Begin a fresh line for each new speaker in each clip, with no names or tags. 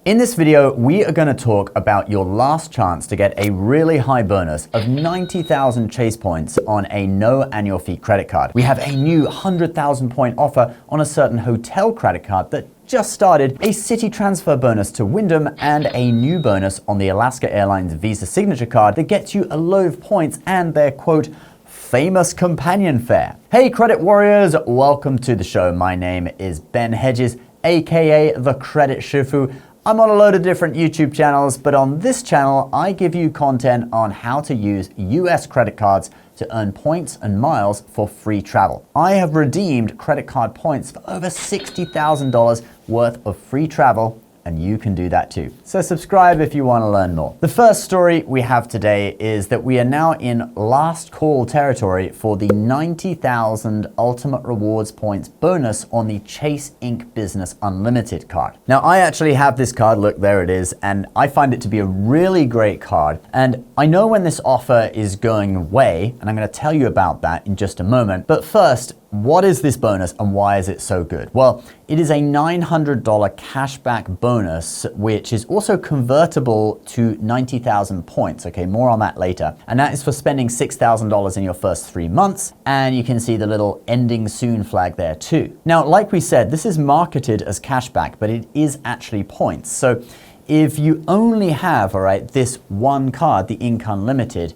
In this video, we are going to talk about your last chance to get a really high bonus of 90,000 Chase points on a no annual fee credit card. We have a new 100,000 point offer on a certain hotel credit card that just started, a Citi transfer bonus to Wyndham, and a new bonus on the Alaska Airlines Visa Signature card that gets you a load of points and their quote, famous companion fare. Hey credit warriors, welcome to the show. My name is Ben Hedges, aka the Credit Shifu. I'm on a load of different YouTube channels, but on this channel, I give you content on how to use US credit cards to earn points and miles for free travel. I have redeemed credit card points for over $60,000 worth of free travel, and you can do that too. So subscribe if you want to learn more. The first story we have today is that we are now in last call territory for the 90,000 Ultimate Rewards points bonus on the Chase Inc. Business Unlimited card. Now, I actually have this card, look, there it is, and I find it to be a really great card. And I know when this offer is going away, and I'm going to tell you about that in just a moment. But first, what is this bonus and why is it so good? Well, it is a $900 cashback bonus, which is also convertible to 90,000 points. Okay, more on that later. And that is for spending $6,000 in your first 3 months. And you can see the little ending soon flag there too. Now, like we said, this is marketed as cashback, but it is actually points. So if you only have, all right, this one card, the Inc. Unlimited,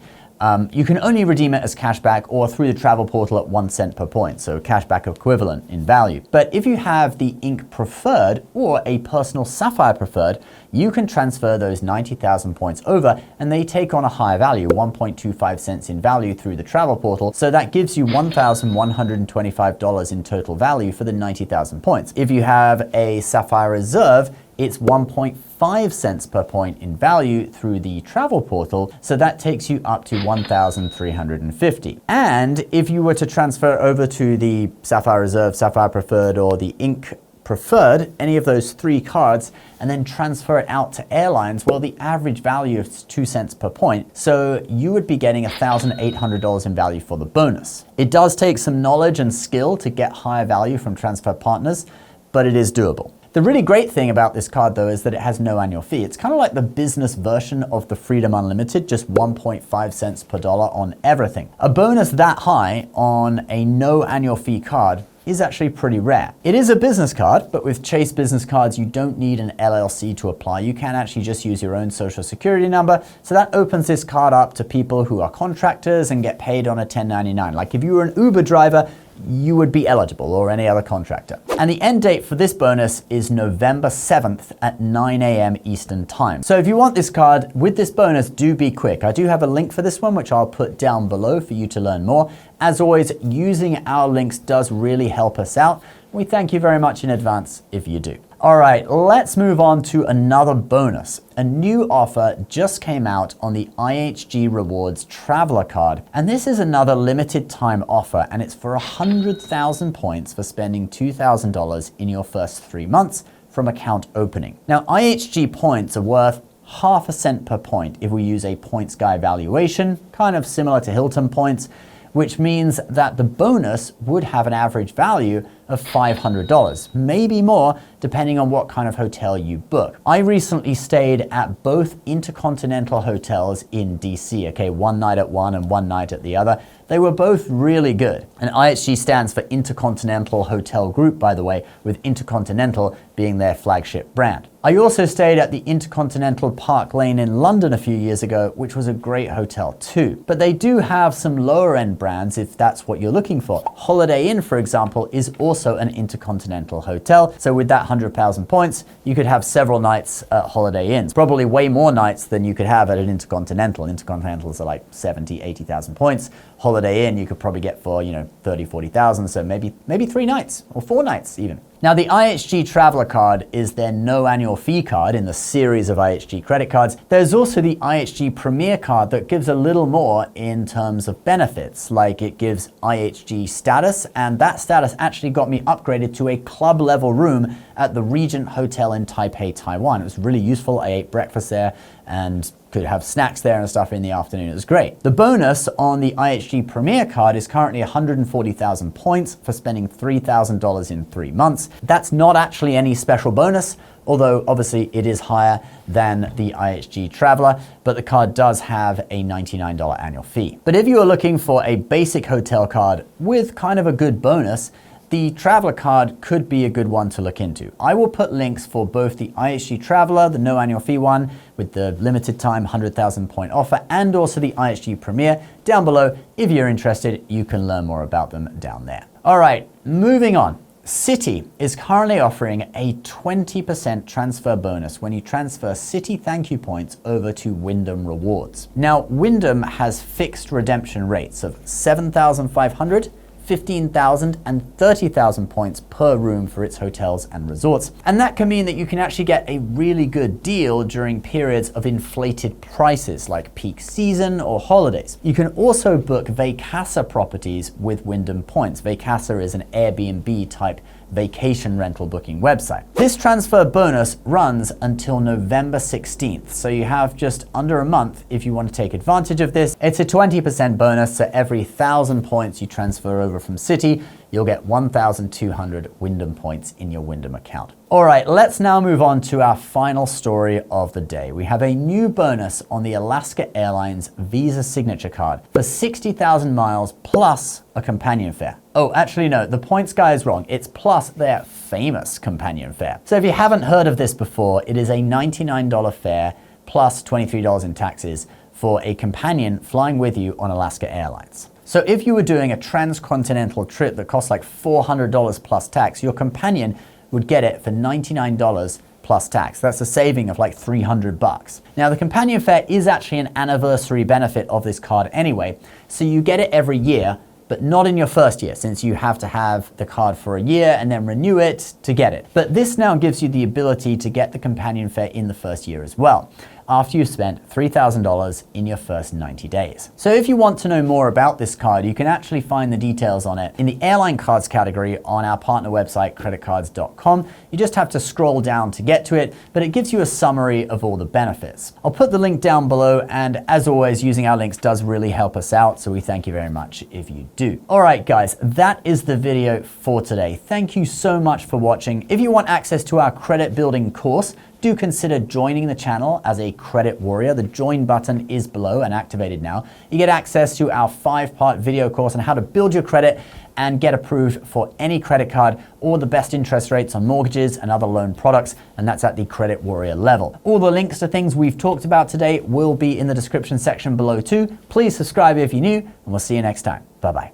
you can only redeem it as cashback or through the travel portal at 1 cent per point, so cashback equivalent in value. But if you have the Inc. Preferred or a personal Sapphire Preferred, you can transfer those 90,000 points over and they take on a higher value, 1.25 cents in value through the travel portal. So that gives you $1,125 in total value for the 90,000 points. If you have a Sapphire Reserve, it's 1.5 cents per point in value through the travel portal, so that takes you up to 1,350. And if you were to transfer over to the Sapphire Reserve, Sapphire Preferred, or the Inc. Preferred, any of those 3 cards, and then transfer it out to Airlines, well, the average value is 2 cents per point, so you would be getting $1,800 in value for the bonus. It does take some knowledge and skill to get higher value from transfer partners, but it is doable. The really great thing about this card, though, is that it has no annual fee. It's kind of like the business version of the Freedom Unlimited, just 1.5 cents per dollar on everything. A bonus that high on a no annual fee card is actually pretty rare. It is a business card, but with Chase business cards, you don't need an LLC to apply. You can actually just use your own social security number. So that opens this card up to people who are contractors and get paid on a 1099. Like if you were an Uber driver, you would be eligible, or any other contractor. And the end date for this bonus is November 7th at 9 a.m. Eastern time. So if you want this card with this bonus, do be quick. I do have a link for this one, which I'll put down below for you to learn more. As always, using our links does really help us out. We thank you very much in advance if you do. All right, let's move on to another bonus. A new offer just came out on the IHG Rewards Traveler Card. And this is another limited time offer, and it's for 100,000 points for spending $2,000 in your first 3 months from account opening. Now, IHG points are worth ½ cent per point if we use a points guy valuation, kind of similar to Hilton points, which means that the bonus would have an average value of $500, maybe more, depending on what kind of hotel you book. I recently stayed at both Intercontinental hotels in DC, okay, one night at one and one night at the other. They were both really good. And IHG stands for Intercontinental Hotel Group, by the way, with Intercontinental being their flagship brand. I also stayed at the Intercontinental Park Lane in London a few years ago, which was a great hotel too. But they do have some lower end brands if that's what you're looking for. Holiday Inn, for example, is also an Intercontinental hotel. So with that 100,000 points, you could have several nights at Holiday Inns. Probably way more nights than you could have at an Intercontinental. Intercontinentals are like 70, 80,000 points. Holiday Inn, you could probably get for, 30, 40,000. So maybe 3 nights or 4 nights even. Now, the IHG Traveler Card is their no annual fee card in the series of IHG credit cards. There's also the IHG Premier Card that gives a little more in terms of benefits, like it gives IHG status, and that status actually got me upgraded to a club level room at the Regent Hotel in Taipei, Taiwan. It was really useful. I ate breakfast there and could have snacks there and stuff in the afternoon. It was great. The bonus on the IHG Premier Card is currently 140,000 points for spending $3,000 in 3 months. That's not actually any special bonus, although obviously it is higher than the IHG Traveler, but the card does have a $99 annual fee. But if you are looking for a basic hotel card with kind of a good bonus, the Traveler card could be a good one to look into. I will put links for both the IHG Traveler, the no annual fee one with the limited time 100,000 point offer, and also the IHG Premier down below. If you're interested, you can learn more about them down there. All right, moving on. Citi is currently offering a 20% transfer bonus when you transfer Citi thank you points over to Wyndham Rewards. Now, Wyndham has fixed redemption rates of 7,500, 15,000 and 30,000 points per room for its hotels and resorts. And that can mean that you can actually get a really good deal during periods of inflated prices like peak season or holidays. You can also book Vacasa properties with Wyndham points. Vacasa is an Airbnb type vacation rental booking website. This transfer bonus runs until November 16th, so you have just under a month if you want to take advantage of this. It's a 20% bonus, so every 1,000 points you transfer over from Citi, you'll get 1,200 Wyndham points in your Wyndham account. All right, let's now move on to our final story of the day. We have a new bonus on the Alaska Airlines Visa Signature Card for 60,000 miles plus a companion fare. Oh, actually no, the points guy is wrong. It's plus their famous companion fare. So if you haven't heard of this before, it is a $99 fare plus $23 in taxes for a companion flying with you on Alaska Airlines. So if you were doing a transcontinental trip that costs like $400 plus tax, your companion would get it for $99 plus tax. That's a saving of like $300. Now the companion fare is actually an anniversary benefit of this card anyway, so you get it every year, but not in your first year, since you have to have the card for a year and then renew it to get it. But this now gives you the ability to get the companion fare in the first year as well, after you've spent $3,000 in your first 90 days. So if you want to know more about this card, you can actually find the details on it in the airline cards category on our partner website, creditcards.com. You just have to scroll down to get to it, but it gives you a summary of all the benefits. I'll put the link down below, and as always, using our links does really help us out, so we thank you very much if you do. All right, guys, that is the video for today. Thank you so much for watching. If you want access to our credit building course, do consider joining the channel as a credit warrior. The join button is below and activated now. You get access to our 5-part video course on how to build your credit and get approved for any credit card or the best interest rates on mortgages and other loan products, and that's at the credit warrior level. All the links to things we've talked about today will be in the description section below too. Please subscribe if you're new, and we'll see you next time. Bye-bye.